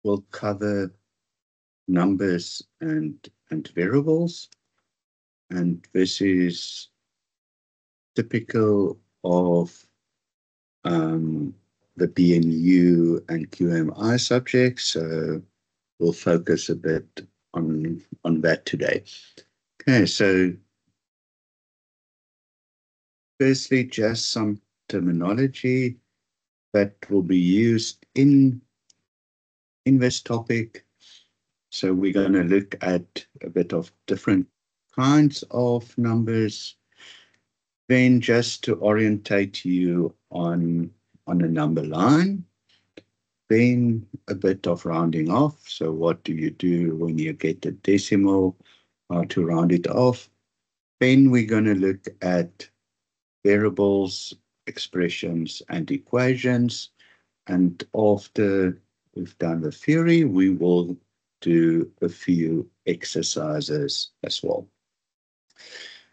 will cover numbers and variables, and this is typical of the BNU and QMI subjects. So we'll focus a bit on that today. Okay, so firstly, just some terminology that will be used in this topic. So we're going to look at a bit of different kinds of numbers. Then just to orientate you on a number line. Then a bit of rounding off. So what do you do when you get a decimal? How to round it off. Then we're going to look at variables, expressions, and equations. And after we've done the theory, we will do a few exercises as well.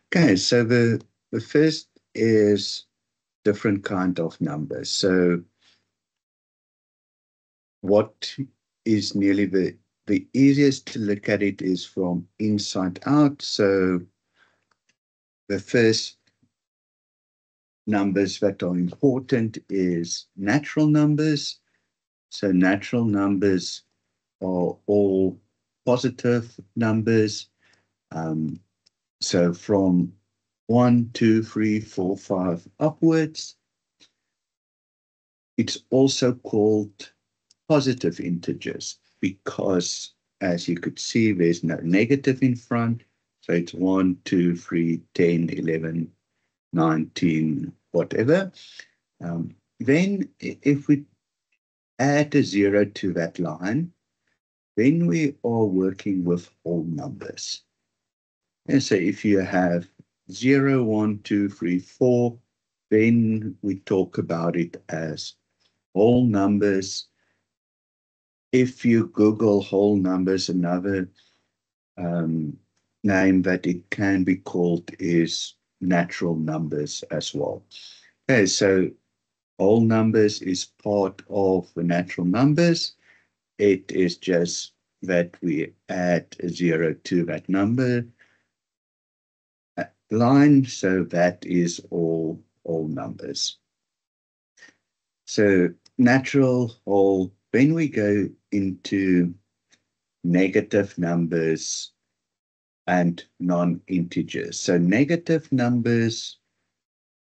Okay, so the first is different kind of numbers. So what is nearly the easiest to look at it is from inside out. So the first numbers that are important is natural numbers. So natural numbers are all positive numbers. So from 1, 2, 3, 4, 5 upwards. It's also called positive integers because, as you could see, there's no negative in front. So it's 1, 2, 3, 10, 11, 19, whatever. Then if we add a 0 to that line, then we are working with whole numbers. And so if you have 0, 1, 2, 3, 4, then we talk about it as whole numbers. If you Google whole numbers, another name that it can be called is natural numbers as well. Okay, so whole numbers is part of the natural numbers. It is just that we add a 0 to that number line, so that is all numbers. So natural, whole. When we go into negative numbers and non-integers. So negative numbers,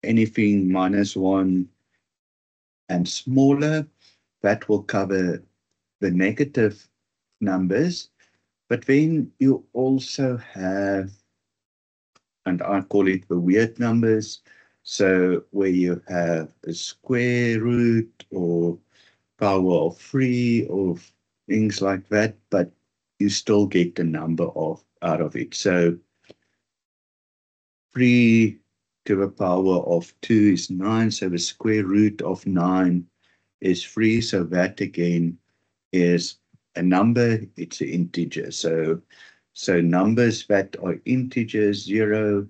anything -1 and smaller, that will cover the negative numbers. But then you also have, and I call it the weird numbers, so where you have a square root or power of 3 or things like that, but you still get the number out of it. So 3 to the power of 2 is 9, so the square root of 9 is 3, so that again is a number, it's an integer. So numbers that are integers, 0,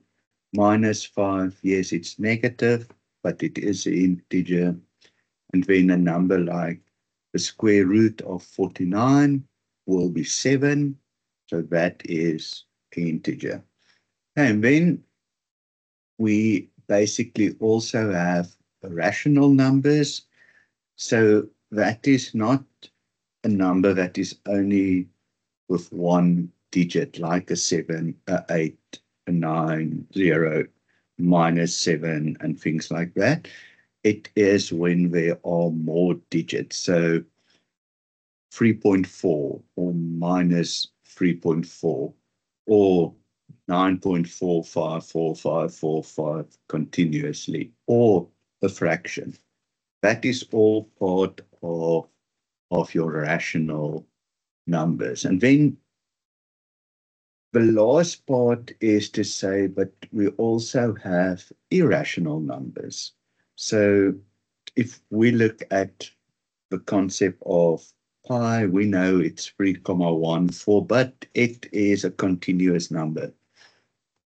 -5, yes, it's negative, but it is an integer. And then a number like the square root of 49 will be 7, so that is an integer. And then we basically also have rational numbers. So that is not a number that is only with one digit, like a 7, a 8, a 9, 0, -7, and things like that. It is when there are more digits. So 3.4 or -3.4 or 9.454545 continuously, or a fraction. That is all part of your rational numbers. And then the last part is to say, but we also have irrational numbers. So if we look at the concept of pi, we know it's 3,14, but it is a continuous number.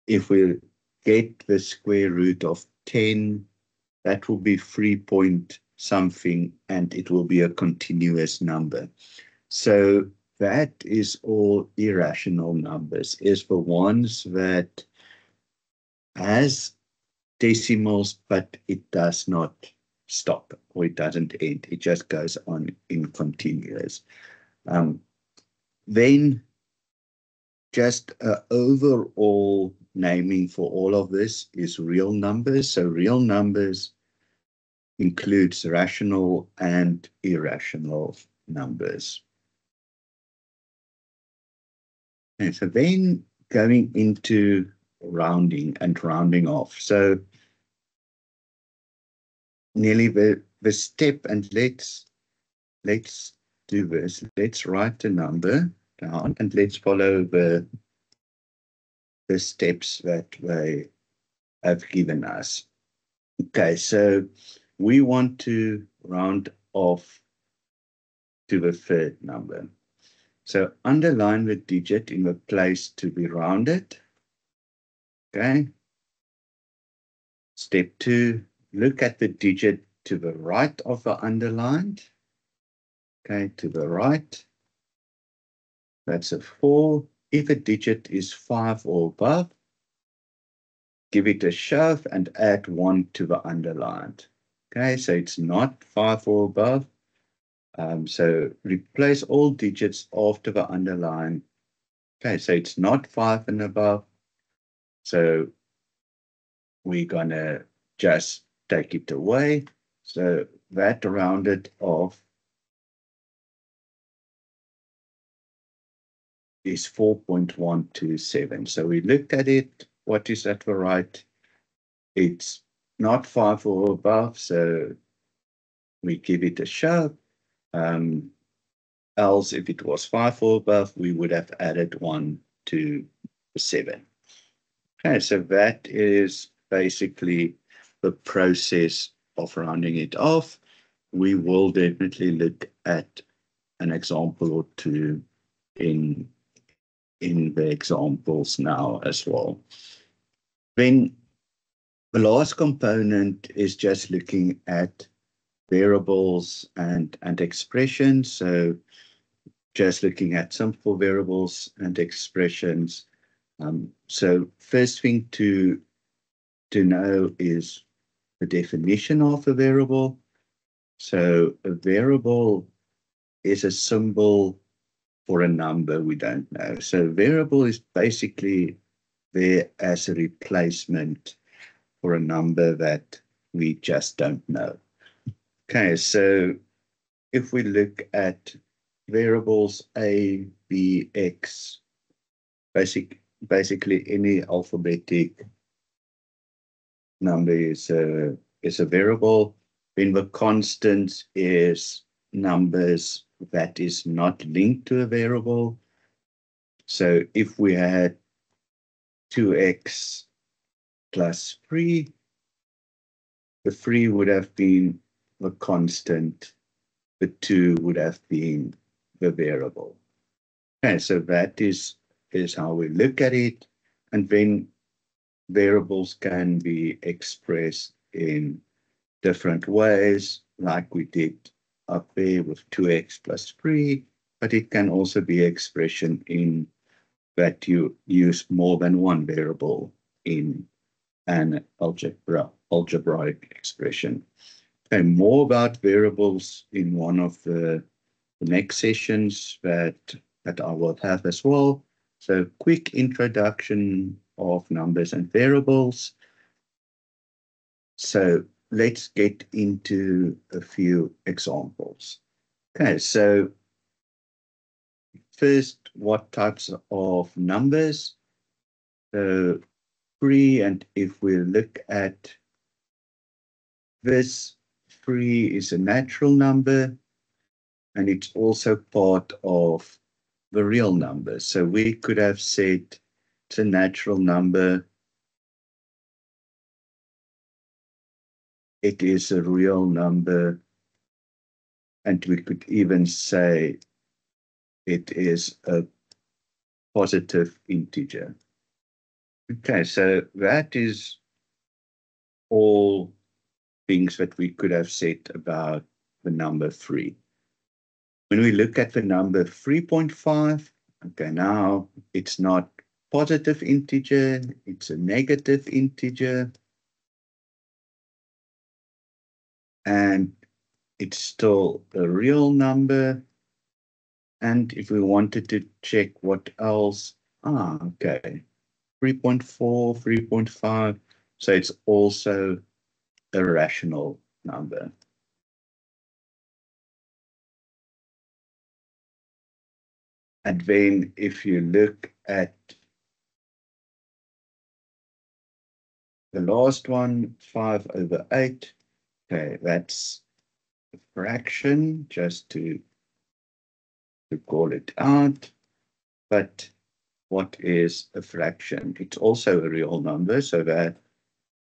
If we get the square root of 10, that will be 3 point something, and it will be a continuous number. So that is all irrational numbers, is the ones that has decimals, but it does not stop or it doesn't end. It just goes on in continuous. Then just overall naming for all of this is real numbers. So real numbers includes rational and irrational numbers. And so then going into rounding and rounding off. So nearly the step, and let's do this. Let's write the number down and let's follow the steps that they have given us. Okay, so we want to round off to the third number. So underline the digit in the place to be rounded. Okay. Step 2, look at the digit to the right of the underlined. Okay, to the right. That's a 4. If a digit is 5 or above, give it a shove and add 1 to the underlined. Okay, so it's not 5 or above. So replace all digits after the underline. Okay, so it's not 5 and above. So we're going to just take it away. So that rounded off is 4.127. So we looked at it. What is at the right? It's not 5 or above, so we give it a shove. Else, if it was 5 or above, we would have added 1 to the 7. Okay, so that is basically the process of rounding it off. We will definitely look at an example or two in the examples now as well. Then the last component is just looking at variables and expressions. So just looking at simple variables and expressions. So first thing to know is the definition of a variable. So a variable is a symbol for a number we don't know. So variable is basically there as a replacement for a number that we just don't know. Okay, so if we look at variables A, B, X, basically any alphabetic number is a variable. Then the constant is numbers that is not linked to a variable. So if we had 2x plus 3, the 3 would have been the constant, the 2 would have been the variable. Okay, so that is how we look at it. And then variables can be expressed in different ways, like we did up there with 2x plus 3, but it can also be expression in that you use more than one variable in an algebraic expression. Okay, more about variables in one of the next sessions that I will have as well. So quick introduction of numbers and variables. So let's get into a few examples. Okay, so first, what types of numbers? So 3, and if we look at this, 3 is a natural number, and it's also part of the real number. So we could have said it's a natural number. It is a real number. And we could even say it is a positive integer. Okay, so that is all things that we could have said about the number 3. When we look at the number 3.5, okay, now it's not positive integer, it's a negative integer. And it's still a real number. And if we wanted to check what else, okay, 3.4, 3.5. So it's also a rational number. And then if you look at the last one, 5/8, okay, that's a fraction, just to call it out. But what is a fraction? It's also a real number, so that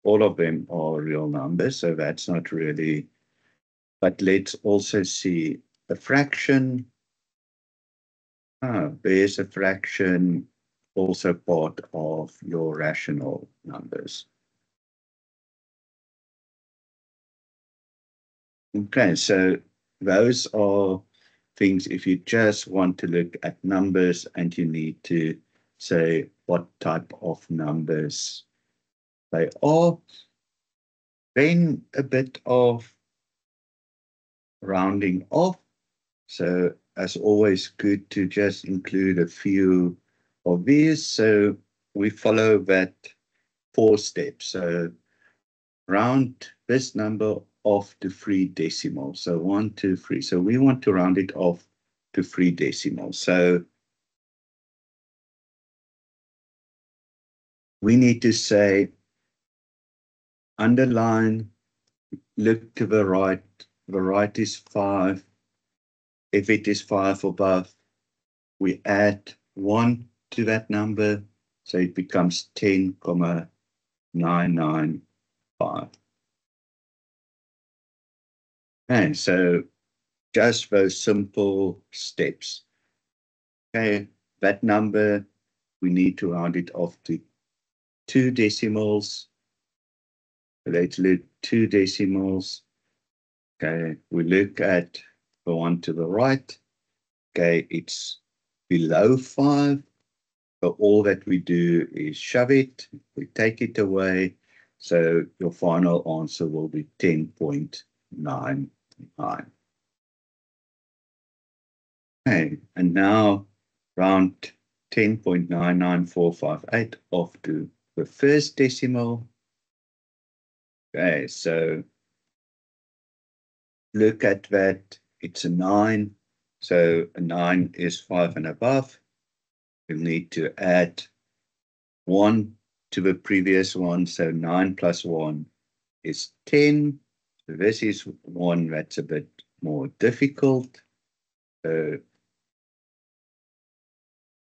all of them are real numbers, so that's not really. But let's also see a fraction. There's a fraction, also part of your rational numbers. Okay, so those are things if you just want to look at numbers and you need to say what type of numbers they are. Then a bit of rounding off. So as always, good to just include a few of these. So we follow that 4 steps. So round this number off to 3 decimals. So 1, 2, 3. So we want to round it off to 3 decimals. So we need to say underline, look to the right is 5. If it is 5 above, we add 1 to that number, so it becomes 10,995. And so just those simple steps. Okay, that number, we need to round it off to 2 decimals. Let's look 2 decimals. Okay, we look at the one to the right. Okay, it's below 5. So all that we do is shove it, we take it away. So your final answer will be 10.99. Okay, and now round 10.99458 off to the first decimal. Okay, so look at that, it's a 9. So a 9 is 5 and above. You'll need to add 1 to the previous one, so 9 plus 1 is 10. So this is one that's a bit more difficult. So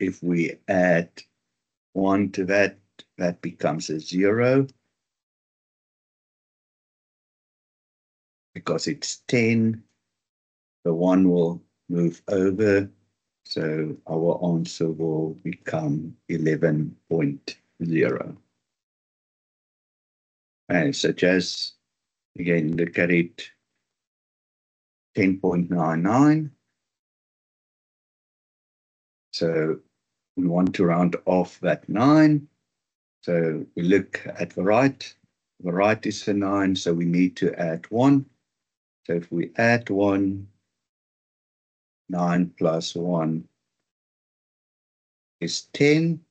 if we add 1 to that, that becomes a 0. Because it's 10, the 1 will move over. So our answer will become 11.0. And so just, again, look at it, 10.99. So we want to round off that 9. So we look at the right. The right is a 9, so we need to add 1. So if we add 1, 9 plus 1 is 10.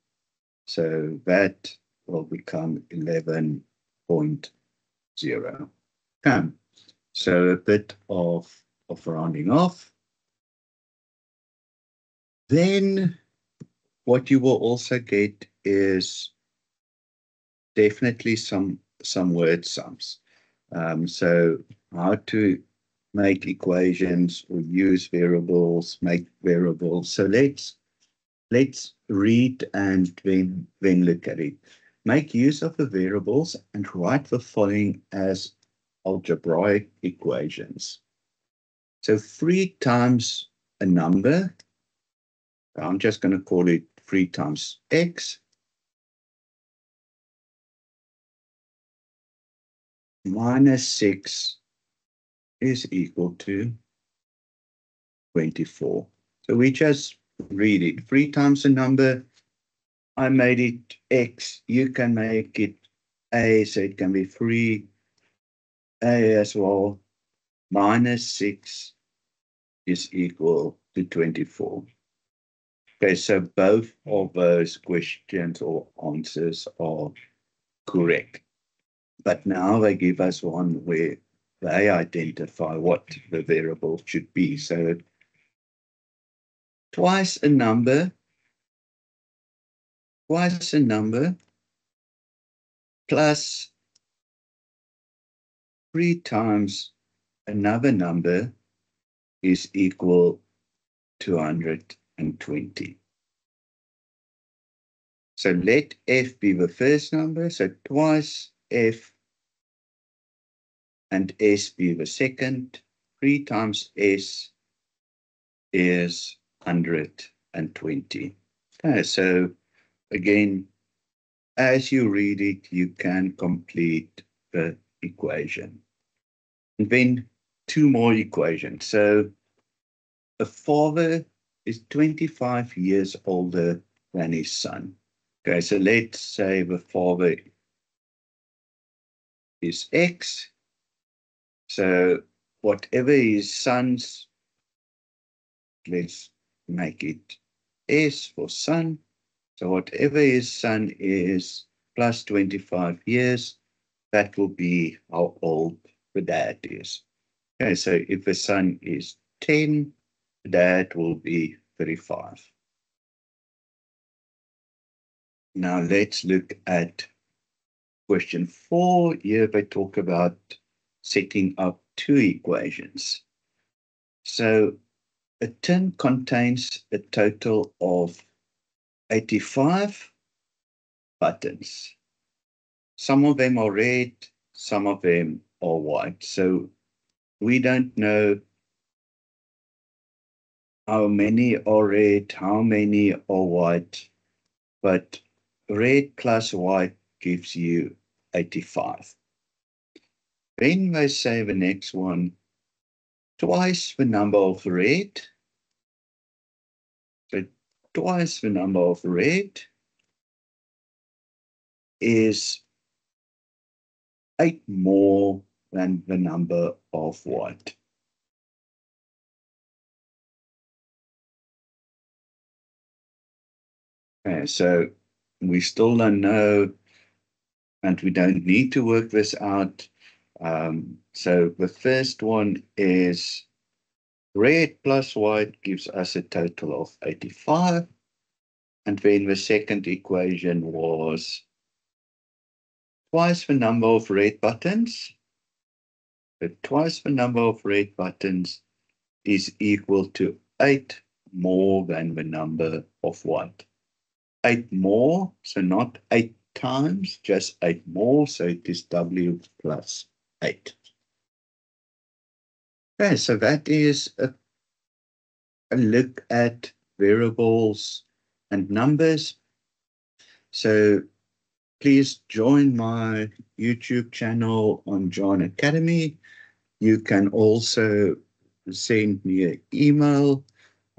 So that will become 11.0. So a bit of rounding off. Then what you will also get is definitely some word sums. So how to make equations or use variables, make variables. So let's read and then look at it. Make use of the variables and write the following as algebraic equations. So 3 times a number, I'm just going to call it 3 times x, minus 6 is equal to 24. So we just read it. 3 times a number. I made it X. You can make it A, so it can be 3A as well. Minus 6 is equal to 24. Okay, so both of those questions or answers are correct. But now they give us one where they identify what the variable should be. So twice a number plus 3 times another number is equal to 220. So let f be the first number, so twice f, and s be the second. 3 times s is 120. Okay, so again, as you read it, you can complete the equation. And then 2 more equations. So a father is 25 years older than his son. Okay, so let's say the father is X. So whatever his son's, let's make it S for son. So whatever his son is plus 25 years, that will be how old the dad is. Okay, so if the son is 10, the dad will be 35. Now let's look at question 4. Here they talk about setting up 2 equations. So a tin contains a total of 85 buttons. Some of them are red, some of them are white. So we don't know how many are red, how many are white, but red plus white gives you 85. Then they say the next one, twice the number of red. So twice the number of red is 8 more than the number of white. Okay, so we still don't know, and we don't need to work this out. So the first one is red plus white gives us a total of 85. And then the second equation was twice the number of red buttons. But twice the number of red buttons is equal to 8 more than the number of white. 8 more, so not 8 times, just 8 more, so it is W plus 8. Okay, so that is a look at variables and numbers. So please join my YouTube channel on John Academy. You can also send me an email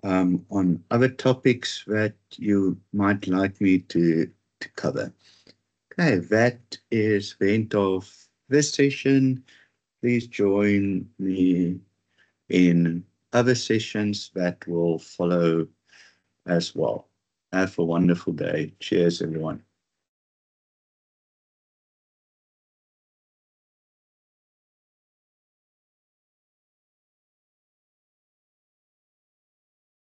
on other topics that you might like me to cover. Okay, that is the end of this session. Please join me in other sessions that will follow as well. Have a wonderful day. Cheers, everyone.